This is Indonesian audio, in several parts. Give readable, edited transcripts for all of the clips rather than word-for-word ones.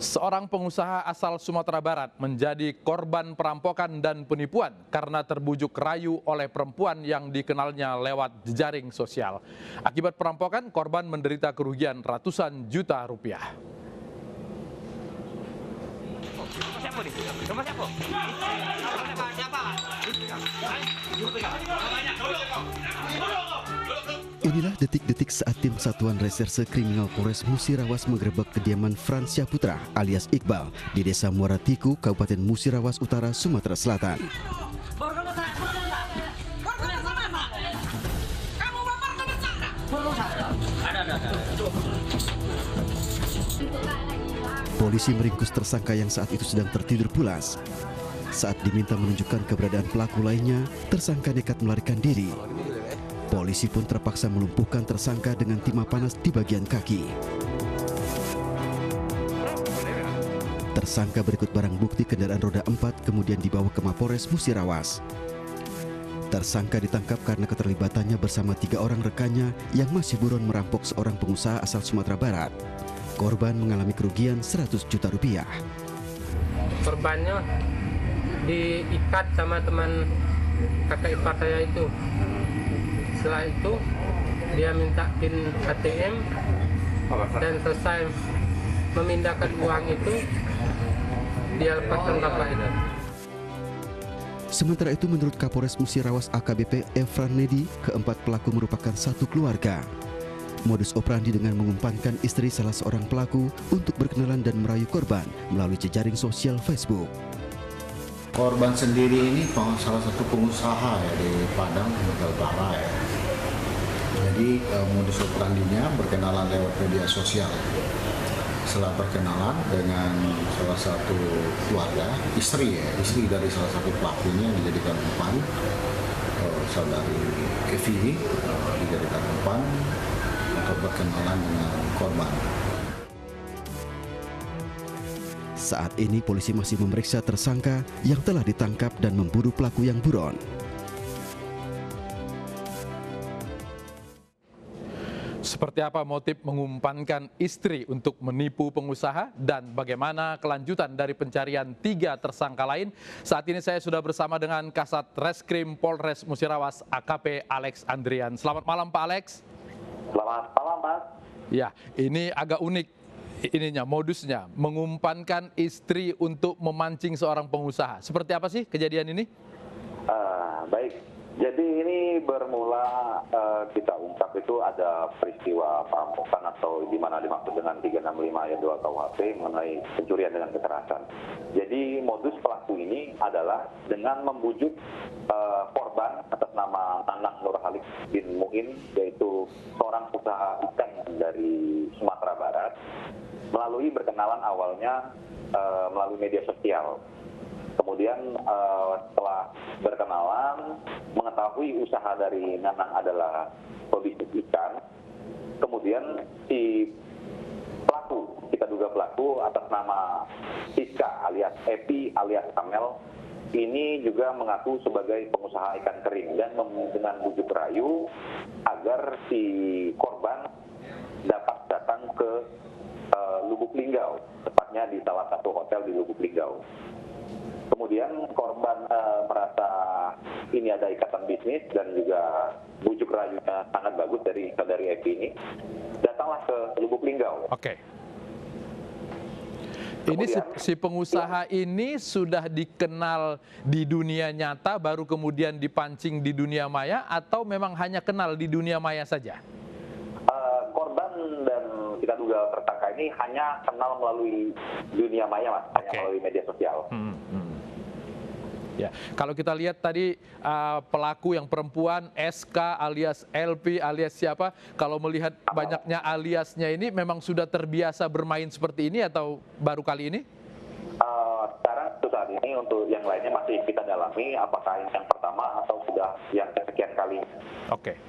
Seorang pengusaha asal Sumatera Barat menjadi korban perampokan dan penipuan karena terbujuk rayu oleh perempuan yang dikenalnya lewat jejaring sosial. Akibat perampokan, korban menderita kerugian ratusan juta rupiah. Inilah detik-detik saat tim Satuan Reserse Kriminal Polres Musirawas menggerebek kediaman Fransya Putra alias Iqbal di Desa Muara Tiku, Kabupaten Musirawas Utara, Sumatera Selatan. Polisi meringkus tersangka yang saat itu sedang tertidur pulas. Saat diminta menunjukkan keberadaan pelaku lainnya, tersangka nekat melarikan diri. Polisi pun terpaksa melumpuhkan tersangka dengan timah panas di bagian kaki. Tersangka berikut barang bukti kendaraan roda 4 kemudian dibawa ke Mapolres Musirawas. Tersangka ditangkap karena keterlibatannya bersama 3 orang rekannya yang masih buron merampok seorang pengusaha asal Sumatera Barat. Korban mengalami kerugian 100 juta rupiah. Korbannya diikat sama teman kakak ipar saya itu. Setelah itu dia minta PIN ATM dan selesai memindahkan uang itu dia lepaskan bapak itu. Sementara itu menurut Kapolres Musirawas AKBP Efran Nedi, keempat pelaku merupakan satu keluarga. Modus operandi dengan mengumpankan istri salah seorang pelaku untuk berkenalan dan merayu korban melalui jejaring sosial Facebook. Korban sendiri ini salah satu pengusaha ya di Padang, Sumatera Utara ya. Jadi modus operandinya berkenalan lewat media sosial. Setelah berkenalan dengan salah satu keluarga, istri dari salah satu pelakunya yang dijadikan umpan, saudari Evi dijadikan umpan untuk berkenalan dengan korban. Saat ini polisi masih memeriksa tersangka yang telah ditangkap dan memburu pelaku yang buron. Seperti apa motif mengumpankan istri untuk menipu pengusaha dan bagaimana kelanjutan dari pencarian 3 tersangka lain? Saat ini saya sudah bersama dengan Kasat Reskrim Polres Musirawas AKP Alex Andrian. Selamat malam Pak Alex. Selamat malam Mas. Ya, ini agak unik modusnya mengumpankan istri untuk memancing seorang pengusaha. Seperti apa sih kejadian ini? Baik. Jadi ini bermula kita ungkap itu ada peristiwa perampokan atau di mana dimaksud dengan 365 ayat 2 KUHP mengenai pencurian dengan kekerasan. Jadi modus pelaku ini adalah dengan membujuk korban atas nama Nanang Nurhalik bin Muin, yaitu seorang usaha ikan dari Sumatera Barat, melalui berkenalan awalnya melalui media sosial. Kemudian setelah berkenalan, mengetahui usaha dari Nanang adalah pebisnis ikan, kemudian si pelaku, kita duga pelaku atas nama Siska alias Epi alias Kamel, ini juga mengaku sebagai pengusaha ikan kering dan dengan bujuk rayu agar si korban dapat datang ke Lubuk Linggau, tepatnya di salah satu hotel di Lubuk Linggau. Kemudian korban merasa ini ada ikatan bisnis dan juga bujuk rayunya sangat bagus dari saudari Epi ini, datanglah ke Lubuk Linggau. Oke. Ini si pengusaha ini sudah dikenal di dunia nyata baru kemudian dipancing di dunia maya atau memang hanya kenal di dunia maya saja? Korban dan kita duga tersangka ini hanya kenal melalui dunia maya, Mas, hanya melalui media sosial. Ya, kalau kita lihat tadi pelaku yang perempuan SK alias LP alias siapa, kalau melihat banyaknya aliasnya ini memang sudah terbiasa bermain seperti ini atau baru kali ini? Sekarang saat ini untuk yang lainnya masih kita dalami apakah ini yang pertama atau sudah yang kesekian kali. Oke.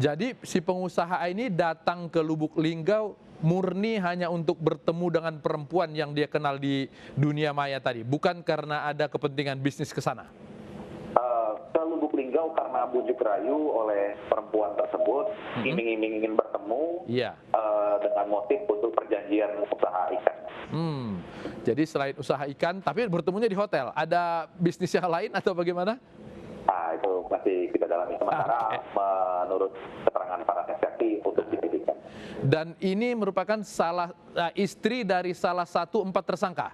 Jadi si pengusaha ini datang ke Lubuk Linggau murni hanya untuk bertemu dengan perempuan yang dia kenal di dunia maya tadi, bukan karena ada kepentingan bisnis ke sana? Ke Lubuk Linggau Linggau karena bujuk rayu oleh perempuan tersebut, iming-iming ingin bertemu Iya. dengan motif untuk perjanjian usaha ikan. Jadi selain usaha ikan, tapi bertemunya di hotel. Ada bisnis yang lain atau bagaimana? Nah, itu masih kita dalami sementara menurut keterangan para saksi untuk dibuktikan. Dan ini merupakan istri dari salah satu 4 tersangka.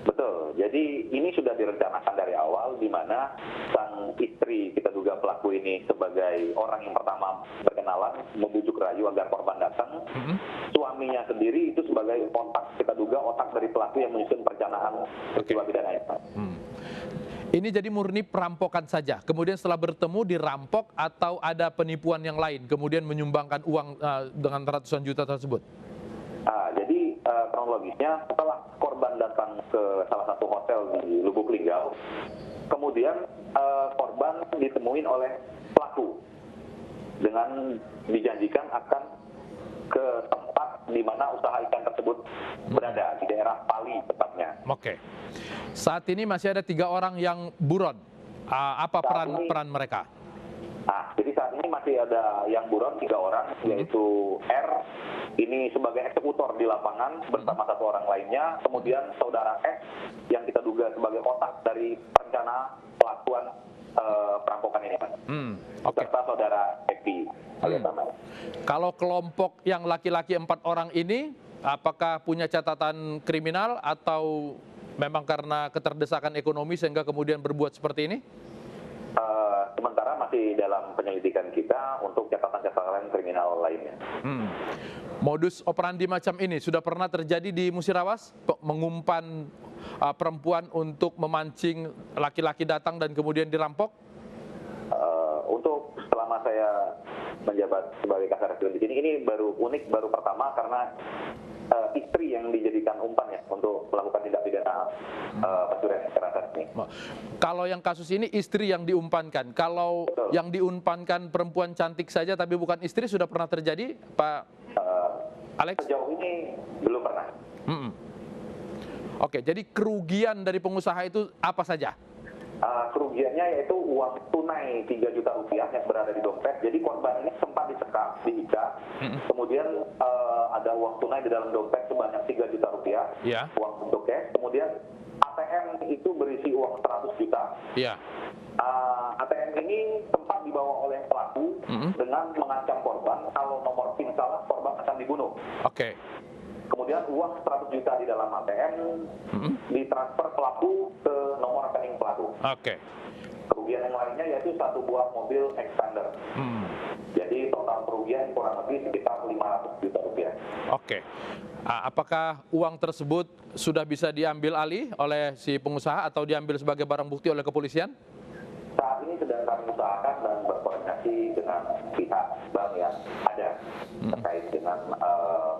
Betul. Jadi ini sudah direncanakan dari awal, di mana sang istri kita duga pelaku ini sebagai orang yang pertama berkenalan, membujuk rayu agar korban datang. Suaminya sendiri itu sebagai otak, kita duga otak dari pelaku yang menyusun perencanaan peristiwa pidana itu. Ini jadi murni perampokan saja. Kemudian setelah bertemu dirampok atau ada penipuan yang lain, kemudian menyumbangkan uang dengan ratusan juta tersebut. Jadi kronologisnya setelah korban datang ke salah satu hotel di Lubuk Linggau, kemudian korban ditemuin oleh pelaku dengan dijanjikan akan ke tempat di mana usaha ikan tersebut berada, di daerah Pali tepatnya. Oke. Saat ini masih ada 3 orang yang buron. Apa peran mereka? Jadi saat ini masih ada yang buron 3 orang, yaitu R, ini sebagai eksekutor di lapangan bersama 1 orang lainnya, kemudian saudara S yang kita duga sebagai otak dari perencana pelakuan perampokan ini, Mas. Serta saudara Epi. Kalau kelompok yang laki-laki 4 orang ini, apakah punya catatan kriminal atau memang karena keterdesakan ekonomi sehingga kemudian berbuat seperti ini? Sementara masih dalam penyelidikan kita untuk catatan-catatan kriminal lainnya. Modus operandi macam ini sudah pernah terjadi di Musirawas? Mengumpan perempuan untuk memancing laki-laki datang dan kemudian dirampok? Untuk selama saya menjabat sebagai Kasat di sini, ini baru unik, baru pertama karena istri yang dijadikan umpan ya untuk melakukan tindak pidana pencurian kekerasan ini. Kalau yang kasus ini istri yang diumpankan, kalau yang diumpankan perempuan cantik saja tapi bukan istri sudah pernah terjadi, Pak Alex? Sejauh ini belum pernah. Oke, jadi kerugian dari pengusaha itu apa saja? Kerugiannya yaitu uang tunai 3 juta rupiah yang berada di dompet. Jadi korban ini sempat disekap, diikat. Kemudian ada uang tunai di dalam dompet sebanyak 3 juta rupiah, uang untuk cash. Kemudian ATM itu berisi uang 100 juta. ATM ini sempat dibawa oleh pelaku dengan mengancam korban kalau nomor PIN salah, korban akan dibunuh. Kemudian uang 100 juta di dalam ATM ditransfer pelaku ke nomor rekening pelaku. Kerugian yang lainnya yaitu 1 buah mobil expander. Jadi total kerugian kurang lebih sekitar 500 juta rupiah. Apakah uang tersebut sudah bisa diambil alih oleh si pengusaha atau diambil sebagai barang bukti oleh kepolisian? Saat ini sedang kami usahakan dan berkoordinasi dengan pihak bank yang ada terkait dengan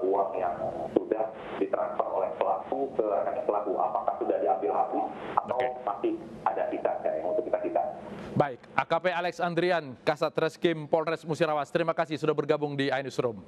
uang yang sudah ditransfer oleh pelaku ke rekening pelaku. Apakah sudah diambil habis atau masih ada sisanya yang untuk kita sita. Baik, AKP Alex Andrian, Kasat Reskrim Polres Musirawas, terima kasih sudah bergabung di iNewsroom.